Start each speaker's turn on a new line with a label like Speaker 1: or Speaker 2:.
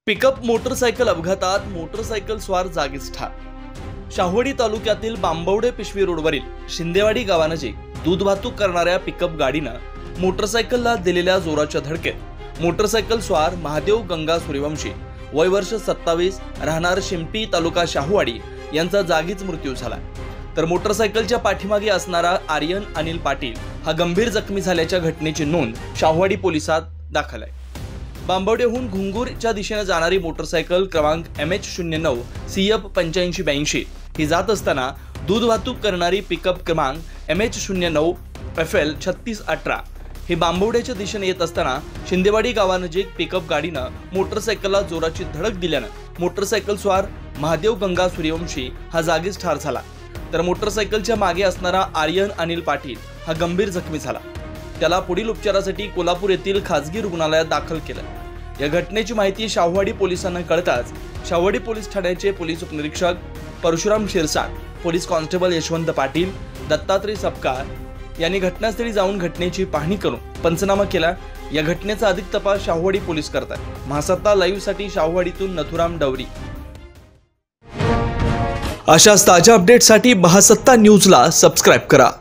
Speaker 1: Pickup motorcycle अपघातात motorcycle स्वार जागीच ठार। शाहूवाडी तालुक्यातील बांबवडे पिशवी रोडवरील शिंदेवाडी गावानजीक दूध वाहतूक करणाऱ्या पिकअप गाडीनं मोटरसायकलला दिलेल्या जोराच्या धडकेत मोटरसायकल स्वार महादेव गंगा सूर्यवंशी वय वर्ष 27 राहणार शिंपी तालुका शाहूवाडी यांचा जागीच मृत्यू झाला। तर मोटरसायकलच्या पाठीमागे असणारा आर्यन अनिल पाटील हा गंभीर जखमी झाल्याच्या घटनेची नोंद शाहूवाडी पोलिसात दाखल आहे। बांबवडेहून घुंगूरच्या दिशेने जाणारी मोटरसायकल क्रमांक MH09 CF 8582 ही जात असताना दूध वाहतूक करणारी पिकअप क्रमांक MH09 FL 3618 ही बांबवड्याच्या दिशेने येत असताना शिंदेवाडी गावानजीक पिकअप गाडीनं मोटरसायकलला जोराची धडक दिल्यानं मोटरसायकल स्वार महादेव गंगा सूर्यवंशी हा जागीच ठार झाला। तर मोटरसायकलच्या मागे असणारा आर्यन अनिल पाटील हा गंभीर जखमी झाला। त्याला पुढील उपचारासाठी कोल्हापूर येथील खासगी रुग्णालयात दाखल केलं। या घटनेची माहिती शाहूवाडी पोलिसांना कळताच शाहूवाडी पोलीस ठाण्याचे पोलीस उपनिरीक्षक परशुराम शिरसाट, पोलीस कॉन्स्टेबल यशवंत पाटील, दत्तात्रय सपकाळ यांनी घटनास्थळी जाऊन घटनेची पाहणी करून पंचनामा केला। या घटनेचा अधिक तपास शाहूवाडी पोलीस करतात। महासत्ता लाईव्ह साठी शाहूवाडीतून नथुराम डवरी। अशाच ताज्या अपडेटसाठी महासत्ता न्यूजला सबस्क्राइब करा।